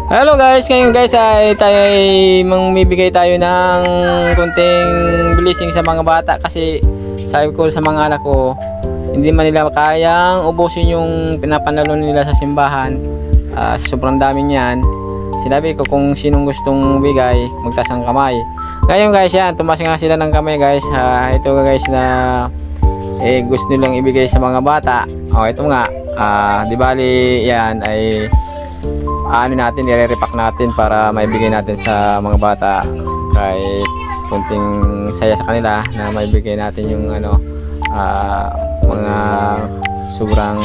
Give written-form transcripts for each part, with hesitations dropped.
Hello guys, ngayon guys ay tayo ay mamibigay tayo ng konting blessing sa mga bata kasi sabi ko sa mga anak ko hindi man nila kayang ubusin yung pinapanalo nila sa simbahan. Sobrang dami niyan. Sinabi ko kung sinong gustong bigay magtaas ng kamay. Ngayon guys yan, tumaas nga sila ng kamay guys. Ito guys na gusto nilang ibigay sa mga bata. Ito nga, di bali yan ay ano natin, i-repack natin para maibigay natin sa mga bata kahit kunting saya sa kanila na maibigay natin yung mga sobrang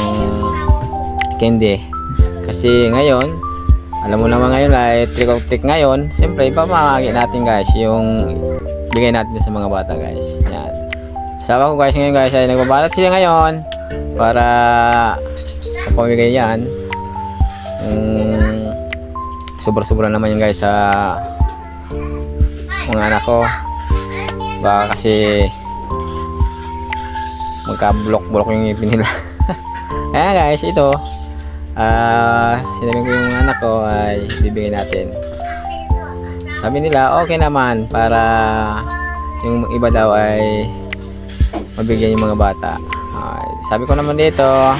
candy kasi ngayon alam mo naman ngayon ay trick or treat ngayon. Siyempre ipamamagi natin guys yung bigay natin sa mga bata guys. Yan, kasama ko guys ngayon guys ay nagbabalot sila ngayon para pamigay yan. Sobra-sobra naman yung guys sa mga anak ko, baka kasi magka-block-block yung ngipin nila. Ayan guys, ito sinabi ko yung anak ko ay bibigyan natin. Sabi nila okay naman para yung iba daw ay mabigyan yung mga bata. Sabi ko naman dito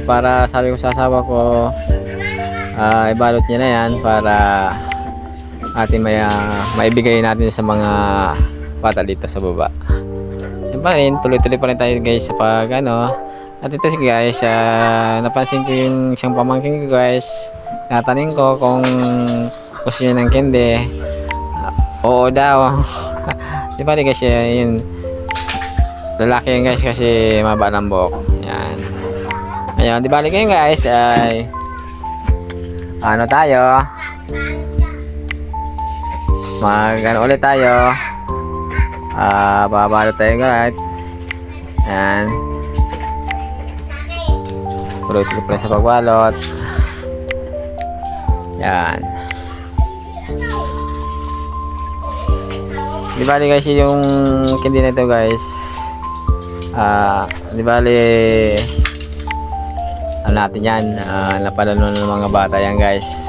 para sabi ko sa asawa ko ibalot niya na yan para atin maibigay natin sa mga bata dito sa baba. Siyempre rin, tuloy-tuloy pa rin tayo guys sa pag at ito guys, napansin ko yung isang pamangkin ko guys, natanong ko kung gusto niya ng candy. Oo daw. Di ba guys, yun lalaki yan guys kasi maba ng buhok. Yan. Ayun, di balik kayo guys ay tayo ulit tayo, babalot tayo guys. Yan, tuloy-tuloy pa rin sa pagbalot. Yan, di bali guys yung candy na ito guys, di bali natin yan, napalalo ng mga bata yan guys.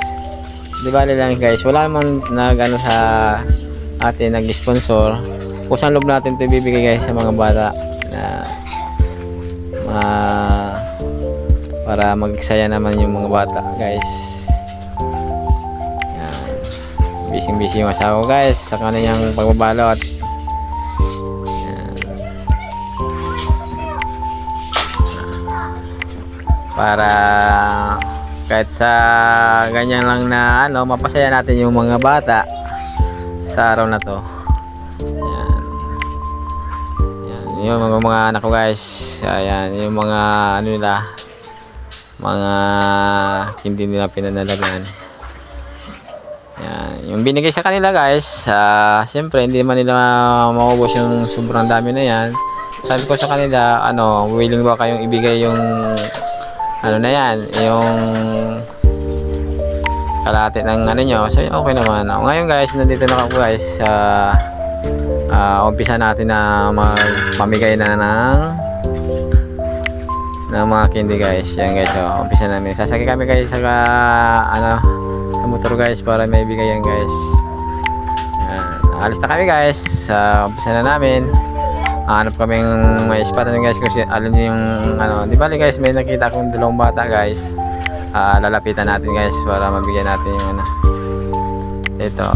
Di bali lang guys, wala naman nag sa atin nag-sponsor. Kusang loob natin ito ibibigay guys sa mga bata na para magsaya naman yung mga bata guys. Yan, busy yung asawa guys sa kanyang pagbabalot. Para kahit sa ganyan lang na mapasaya natin yung mga bata sa araw na to. Yan, yan yung mga anak ko guys. Ayan yung mga nila, mga hindi nila pinanalagan. Yan yung binigay sa kanila guys. Siyempre hindi man nila maubos yung sobrang dami na yan. Sabi ko sa kanila, willing ba kayong ibigay yung na yan, yung kalahati ng nyo. So okay naman. Ngayon guys, nandito na ako guys sa umpisa natin na magpamigay na ng mga candy guys. Yan guys, umpisa namin. Sasakay kami guys sa sa motor guys para may bigay yan guys. Yan, alis na kami guys. Umpisa na namin. Hanap kaming may spot na guys kasi alam niyo yung di bali guys, may nakita akong dalawang bata guys. Lalapitan natin guys para mabigyan natin yung ito.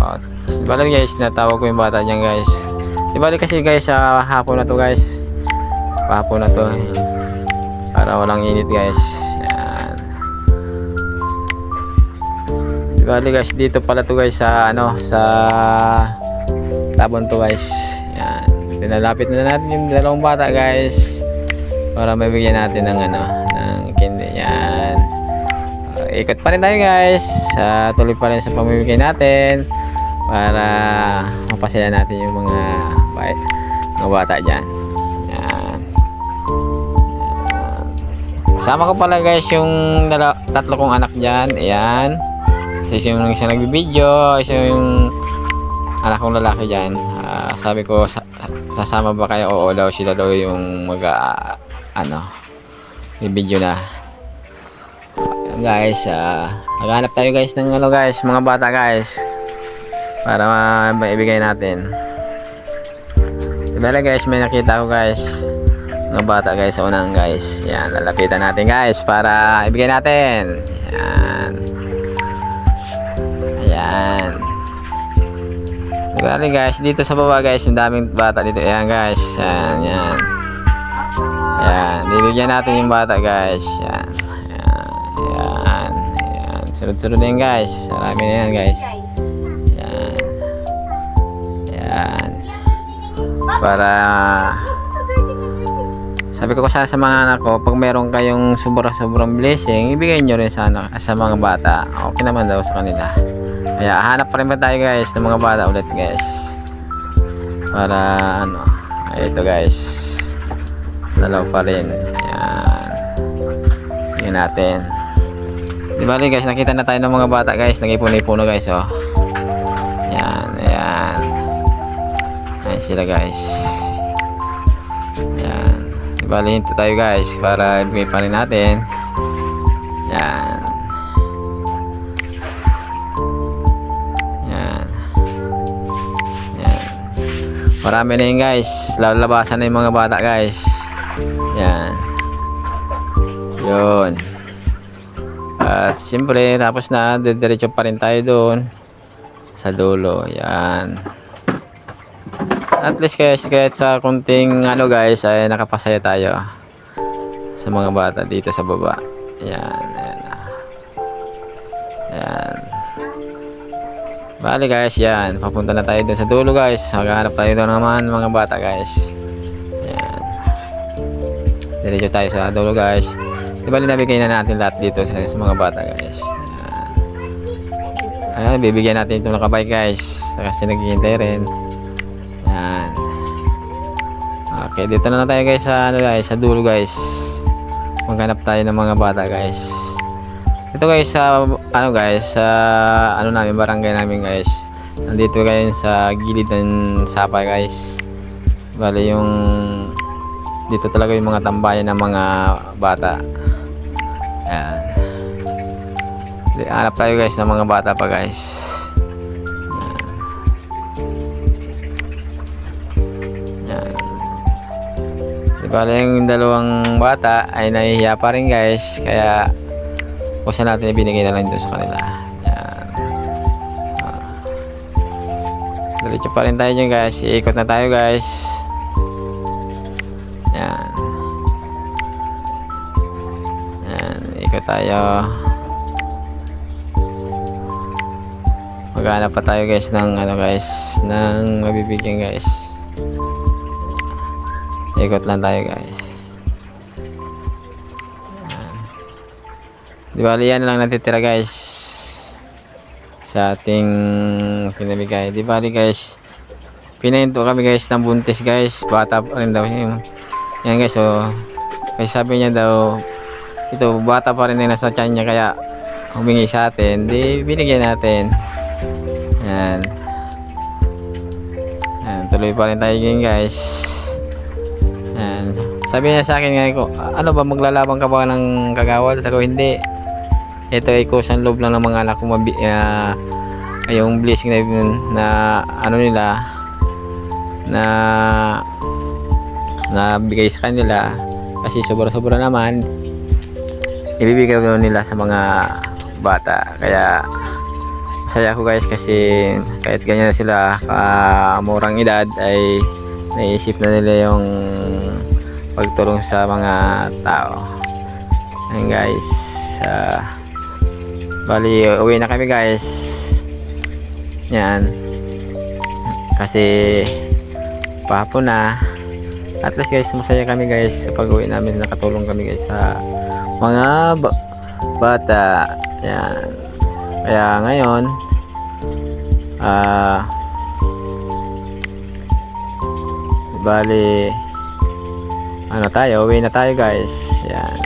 Di bali guys, natawag ko yung bata niyan guys. Di bali kasi guys sa hapon na to guys. Hapon na to para walang init guys. Yan. Di bali guys, dito pala to guys sa sa Tabon to guys. Yan. Pinalapit na natin yung dalawang bata guys para mabigyan natin ng ng candy. Yan, ikot pa rin tayo guys, tuloy pa rin sa pamimigay natin para mapasaya natin yung mga bata dyan. Yan. Kasama ko pala guys yung tatlo kong anak dyan. Ayan, isa yung nagbibideo, isa yung anak kong lalaki dyan. Sabi ko sasama ba kayo? Oo daw, sila daw yung video na. Ayan guys, maghanap tayo guys ng ano guys, mga bata guys. Para maibigay natin. Diba guys, may nakita ko guys. Mga bata guys sa unang guys. Yan, lalapitan natin guys para ibigay natin. Yan. Ayan. Diba guys, dito sa baba guys, yung daming bata dito. Ayan guys. Yan, yan. Ayan, bibigyan natin yung bata guys. Yan. Ayan. Ayan. Ayan. Sunod-sunod na yun guys. Marami na yan guys. Yan. Yan. Para sabi ko sana sa mga anak ko, pag meron kayong sobrang blessing, ibigay nyo rin sana sa mga bata. Okay naman daw sa kanila. Kaya hanap pa rin ba tayo guys ng mga bata ulit guys. Para ano, ito guys. Dalaw pa rin. Yan. Yan natin. Di ba guys, nakita na tayo ng mga bata guys. Nag-ipuno guys oh. Yan, ayan. Ayan sila guys. Yan. Di ba hinto tayo guys para ibigay pa rin natin. Yan. Yan. Yan. Marami na yun guys. Lalabasan na yung mga bata guys. Yan. Yun. At siyempre tapos na, diretso pa rin tayo doon sa dulo. Yan. At least guys, kahit sa kunting ano guys, ay nakapasaya tayo sa mga bata dito sa baba. Yan. Ayan. Ayan. Bali guys, yan. Papunta na tayo doon sa dulo guys. Maghahanap tayo doon naman mga bata guys. Yan. Diretso tayo sa dulo guys. Di ba nabigay na natin lahat dito sa mga bata guys. Ayan, bibigyan natin itong nakabike guys. Kasi naghihintay rin. Yan. Okay, dito na tayo guys sa ano guys, sa dulo guys. Maghanap tayo ng mga bata guys. Ito guys sa ano guys, sa ano namin, barangay namin guys. Nandito guys sa gilid ng sapa guys. Bali yung dito talaga yung mga tambayan ng mga bata. Ayan. Hanap tayo guys ng mga bata pa guys. Ayan. Diba yung dalawang bata ay nahihiya pa rin guys. Kaya kusa natin ibinigay na lang dito sa kanila. Ayan. Diretso pa rin tayo dyan guys. Iikot na tayo guys. Ayan. Ayan. Ikot tayo. Maghanap pa tayo guys ng ano guys, ng mabibigyan guys. Ikot lang tayo guys. Di bali yan lang natitira guys sa ating pinabigay. Di bali guys, pinahinto kami guys ng buntis guys. Bata pa rin daw siya. Yan guys, so kasi sabi niya daw ito bata pa rin na nasa tiyan niya, kaya humingi sa atin, di binigyan natin. Yan. Yan, tuloy pa rin tayo ngayon guys. Yan. Sabi niya sa akin ngayon ko, ano ba, maglalabang ka ba ng kagawad? Sabi ko, hindi. Ito ay kusang loob lang ng mga anak ko, yung blessing na ano nila na bigay sa kanila, kasi sobra-sobra naman ibibigay ko nila sa mga bata. Kaya saya ko guys, kasi kahit ganyan na sila murang edad ay naisip na nila yung pagtulong sa mga tao. Ayan guys, bali uwi na kami guys. Yan, kasi pahapon na. At least guys, masaya kami guys sa pag-uwi namin. Nakatulong kami guys sa mga bata. Yan. Kaya ngayon bali ano tayo, uwi na tayo guys. Yan.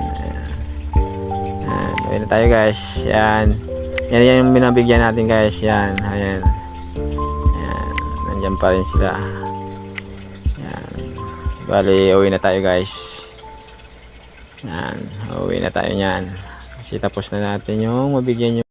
Yan, uwi na tayo guys. Yan. Yan yung binabigyan natin guys. Yan. Ayan. Yan. Nandiyan pa rin sila. Yan. Bali, uwi na tayo guys. Yan. Uwi na tayo niyan. Kasi tapos na natin yung mabigyan